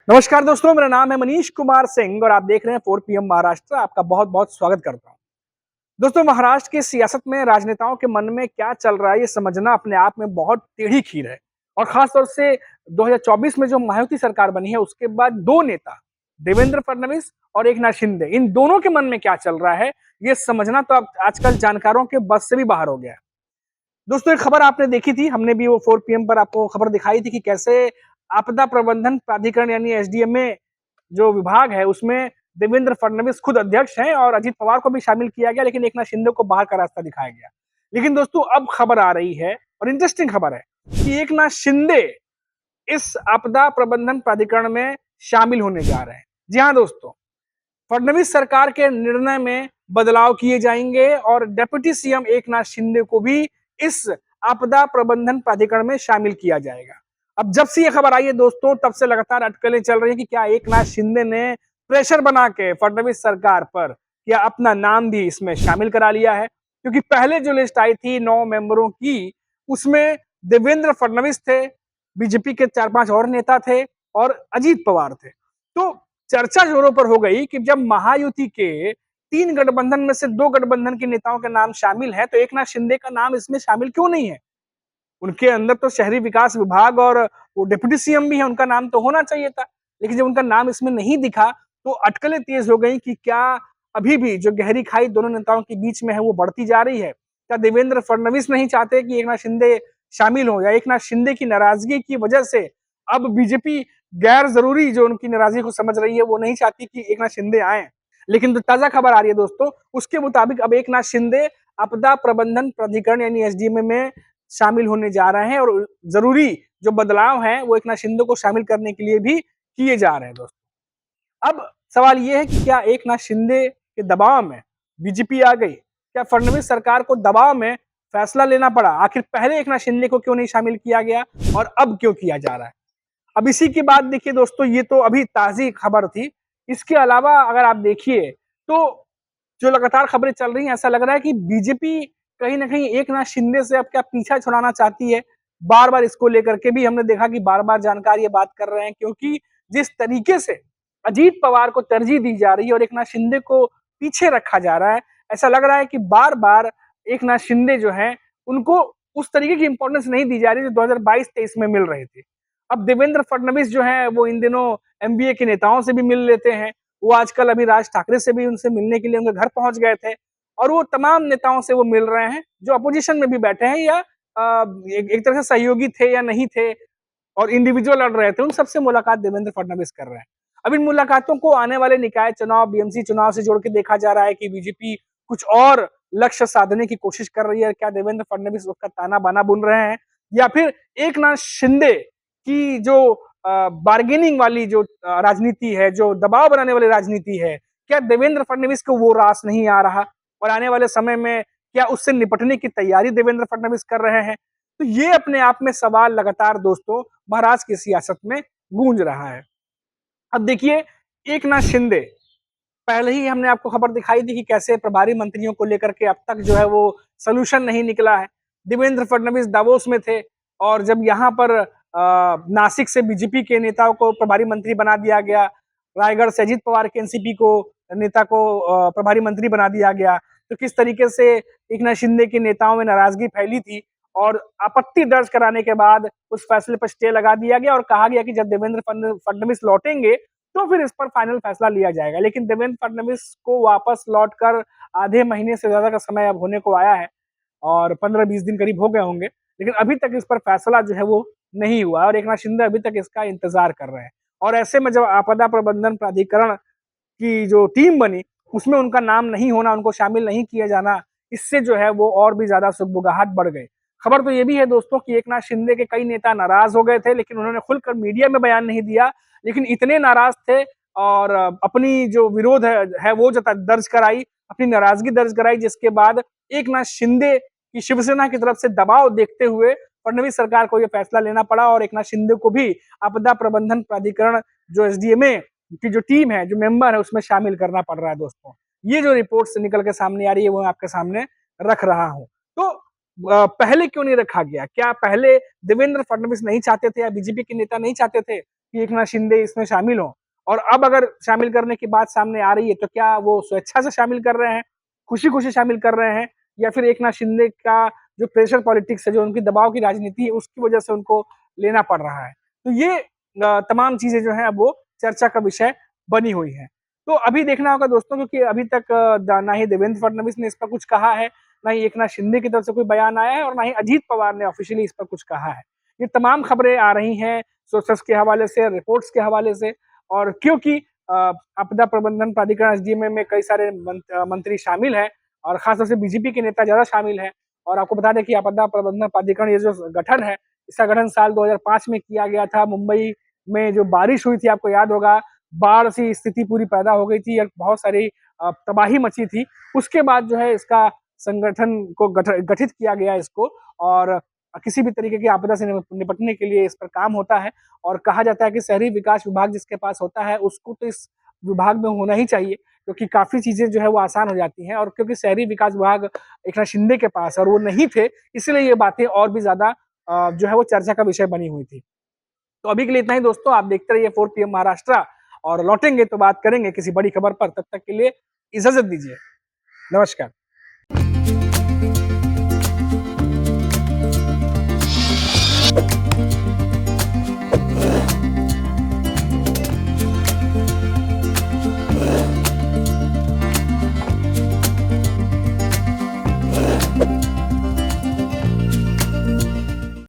नमस्कार दोस्तों, मेरा नाम है मनीष कुमार सिंह और आप देख रहे हैं 4 पीएम महाराष्ट्र। आपका बहुत-बहुत स्वागत करता हूं। दोस्तों, महाराष्ट्र की सियासत में राजनेताओं के मन में क्या चल रहा है, ये समझना अपने आप में बहुत टेढ़ी खीर है। और खास तौर से 2024 में जो महायुति सरकार बनी है, उसके बाद 2 नेता, देवेंद्र फडणवीस और एकनाथ शिंदे, इन दोनों के मन में क्या चल रहा है, ये समझना तो अब आजकल जानकारों के बस से भी बाहर हो गया है। दोस्तों, एक खबर आपने देखी थी, हमने भी वो 4 पीएम पर आपको खबर दिखाई थी कि कैसे आपदा प्रबंधन प्राधिकरण यानी एसडीएम में जो विभाग है, उसमें देवेंद्र फडणवीस खुद अध्यक्ष हैं और अजीत पवार को भी शामिल किया गया, लेकिन एकनाथ शिंदे को बाहर का रास्ता दिखाया गया। लेकिन दोस्तों, अब खबर आ रही है और इंटरेस्टिंग खबर है कि एकनाथ शिंदे इस आपदा प्रबंधन प्राधिकरण में शामिल होने जा रहे हैं। जी हाँ दोस्तों, फडणवीस सरकार के निर्णय में बदलाव किए जाएंगे और डिप्टी सीएम एकनाथ शिंदे को भी इस आपदा प्रबंधन प्राधिकरण में शामिल किया जाएगा। अब जब से ये खबर आई है दोस्तों, तब से लगातार अटकलें चल रही हैं कि क्या एकनाथ शिंदे ने प्रेशर बना के फडणवीस सरकार पर क्या अपना नाम भी इसमें शामिल करा लिया है। क्योंकि पहले जो लिस्ट आई थी 9 मेंबरों की, उसमें देवेंद्र फडणवीस थे, बीजेपी के 4-5 और नेता थे और अजीत पवार थे। तो चर्चा जोरों पर हो गई कि जब महायुति के 3 गठबंधन में से 2 गठबंधन के नेताओं के नाम शामिल है, तो एकनाथ शिंदे का नाम इसमें शामिल क्यों नहीं है? उनके अंदर तो शहरी विकास विभाग और वो डिप्टी सीएम भी है, उनका नाम तो होना चाहिए था। लेकिन जब उनका नाम इसमें नहीं दिखा, तो अटकलें तेज हो गई कि क्या अभी भी जो गहरी खाई दोनों नेताओं के बीच में है, वो बढ़ती जा रही है? क्या देवेंद्र फडणवीस नहीं चाहते कि एकनाथ शिंदे शामिल हो, या एकनाथ शिंदे की नाराजगी की वजह से अब बीजेपी गैर जरूरी जो उनकी नाराजगी को समझ रही है, वो नहीं चाहती कि एकनाथ शिंदे आए? लेकिन जो ताजा खबर आ रही है दोस्तों, उसके मुताबिक अब एकनाथ शिंदे आपदा प्रबंधन प्राधिकरण यानी एसडीएम में शामिल होने जा रहे हैं और जरूरी जो बदलाव हैं, वो एकनाथ शिंदे को शामिल करने के लिए भी किए जा रहे हैं दोस्तों। अब सवाल ये है कि क्या एकनाथ शिंदे के दबाव में बीजेपी आ गई? क्या फडणवीस सरकार को दबाव में फैसला लेना पड़ा? आखिर पहले एकनाथ शिंदे को क्यों नहीं शामिल किया गया और अब क्यों किया जा रहा है? अब इसी की बात देखिए दोस्तों, ये तो अभी ताज़ी खबर थी। इसके अलावा अगर आप देखिए, तो जो लगातार खबरें चल रही हैं, ऐसा लग रहा है कि बीजेपी कहीं न कहीं एकनाथ शिंदे से अब क्या पीछा छुड़ाना चाहती है। बार-बार इसको लेकर के भी हमने देखा कि बार-बार जानकार ये बात कर रहे हैं, क्योंकि जिस तरीके से अजीत पवार को तरजीह दी जा रही है और एकनाथ शिंदे को पीछे रखा जा रहा है, ऐसा लग रहा है कि बार-बार एकनाथ शिंदे जो हैं, उनको उस तरीके की इम्पोर्टेंस नहीं दी जा रही जो 2022-23 में मिल रही थी। अब देवेंद्र फडणवीस जो हैं, वो इन दिनों एमबीए के नेताओं से भी मिल लेते हैं। वो आजकल अभी राज ठाकरे से भी उनसे मिलने के लिए उनके घर पहुंच गए थे और वो तमाम नेताओं से वो मिल रहे हैं जो अपोजिशन में भी बैठे हैं या एक तरह से सहयोगी थे या नहीं थे और इंडिविजुअल लड़ रहे थे, उन सबसे मुलाकात देवेंद्र फडणवीस कर रहे हैं। अब इन मुलाकातों को आने वाले निकाय चुनाव, बीएमसी चुनाव से जोड़ के देखा जा रहा है कि बीजेपी कुछ और लक्ष्य साधने की कोशिश कर रही है। क्या देवेंद्र फडणवीस उसका ताना बाना बुन रहे हैं, या फिर एकनाथ शिंदे की जो बार्गेनिंग वाली जो राजनीति है, जो दबाव बनाने वाली राजनीति है, क्या देवेंद्र फडणवीस को वो रास नहीं आ रहा और आने वाले समय में क्या उससे निपटने की तैयारी देवेंद्र फडणवीस कर रहे हैं? तो ये अपने आप में सवाल लगातार दोस्तों महाराष्ट्र की सियासत में गूंज रहा है। अब देखिए, एकनाथ शिंदे, पहले ही हमने आपको खबर दिखाई थी कि कैसे प्रभारी मंत्रियों को लेकर के अब तक जो है वो सॉल्यूशन नहीं निकला है। देवेंद्र फडणवीस दावोस में थे और जब यहाँ पर नासिक से बीजेपी के नेताओं को प्रभारी मंत्री बना दिया गया, रायगढ़ से अजीत पवार के एनसीपी को नेता को प्रभारी मंत्री बना दिया गया, तो किस तरीके से एकनाथ शिंदे के नेताओं में नाराजगी फैली थी और आपत्ति दर्ज कराने के बाद उस फैसले पर स्टे लगा दिया गया और कहा गया कि जब देवेंद्र फडणवीस लौटेंगे तो फिर इस पर फाइनल फैसला लिया जाएगा। लेकिन देवेंद्र फडणवीस को वापस लौटकर आधे महीने से ज्यादा का समय अब होने को आया है और 15-20 दिन करीब हो गए होंगे, लेकिन अभी तक इस पर फैसला जो है वो नहीं हुआ और एकनाथ शिंदे अभी तक इसका इंतजार कर रहे हैं। और ऐसे में जब आपदा प्रबंधन प्राधिकरण की जो टीम बनी, उसमें उनका नाम नहीं होना, उनको शामिल नहीं किया जाना, इससे जो है वो और भी ज्यादा सुगबुगाहट बढ़ गई। खबर तो ये भी है दोस्तों कि एकनाथ शिंदे के कई नेता नाराज हो गए थे, लेकिन उन्होंने खुलकर मीडिया में बयान नहीं दिया, लेकिन इतने नाराज थे और अपनी जो विरोध है वो दर्ज कराई, अपनी नाराजगी दर्ज कराई, जिसके बाद एकनाथ शिंदे की शिवसेना की तरफ से दबाव देखते हुए फडणवीस सरकार को यह फैसला लेना पड़ा और एकनाथ शिंदे को भी आपदा प्रबंधन प्राधिकरण जो एसडीएमए की जो टीम है, जो मेंबर है, उसमें शामिल करना पड़ रहा है दोस्तों। ये जो रिपोर्ट से निकल के सामने आ रही है वो मैं आपके सामने रख रहा हूं। तो पहले क्यों नहीं रखा गया? क्या पहले देवेंद्र फडणवीस नहीं चाहते थे या बीजेपी के नेता नहीं चाहते थे कि एकनाथ शिंदे इसमें शामिल हों? और अब अगर शामिल करने की बात सामने आ रही है, तो क्या वो स्वेच्छा से शामिल कर रहे हैं, खुशी-खुशी शामिल कर रहे हैं, या फिर एकनाथ शिंदे का जो प्रेशर पॉलिटिक्स है, जो उनकी दबाव की राजनीति है, उसकी वजह से उनको लेना पड़ रहा है? तो ये तमाम चीज़ें जो हैं अब वो चर्चा का विषय बनी हुई हैं। तो अभी देखना होगा दोस्तों, क्योंकि अभी तक ना ही देवेंद्र फडणवीस ने इस पर कुछ कहा है, ना ही एकनाथ शिंदे की तरफ से कोई बयान आया है, और ना ही अजीत पवार ने ऑफिशियली इस पर कुछ कहा है। ये तमाम खबरें आ रही हैं सोर्सेस के हवाले से, रिपोर्ट्स के हवाले से, और क्योंकि आपदा प्रबंधन प्राधिकरण एसडीएम में कई सारे मंत्री शामिल हैं, और खासतौर से बीजेपी के नेता ज्यादा शामिल हैं। और आपको बता दें कि आपदा प्रबंधन प्राधिकरण ये जो गठन है, इसका गठन साल 2005 में किया गया था। मुंबई में जो बारिश हुई थी, आपको याद होगा, बाढ़ सी स्थिति पूरी पैदा हो गई थी और बहुत सारी तबाही मची थी। उसके बाद जो है इसका संगठन को गठित किया गया इसको, और किसी भी तरीके की आपदा से निपटने के लिए इस पर काम होता है। और कहा जाता है कि शहरी विकास विभाग जिसके पास होता है, उसको तो इस विभाग में होना ही चाहिए, क्योंकि काफ़ी चीज़ें जो है वो आसान हो जाती हैं। और क्योंकि शहरी विकास विभाग एकनाथ शिंदे के पास है और वो नहीं थे, इसलिए ये बातें और भी ज़्यादा जो है वो चर्चा का विषय बनी हुई थी। तो अभी के लिए इतना ही दोस्तों, आप देखते रहिए 4 पीएम महाराष्ट्र, और लौटेंगे तो बात करेंगे किसी बड़ी खबर पर। तब तक के लिए इजाज़त दीजिए। नमस्कार।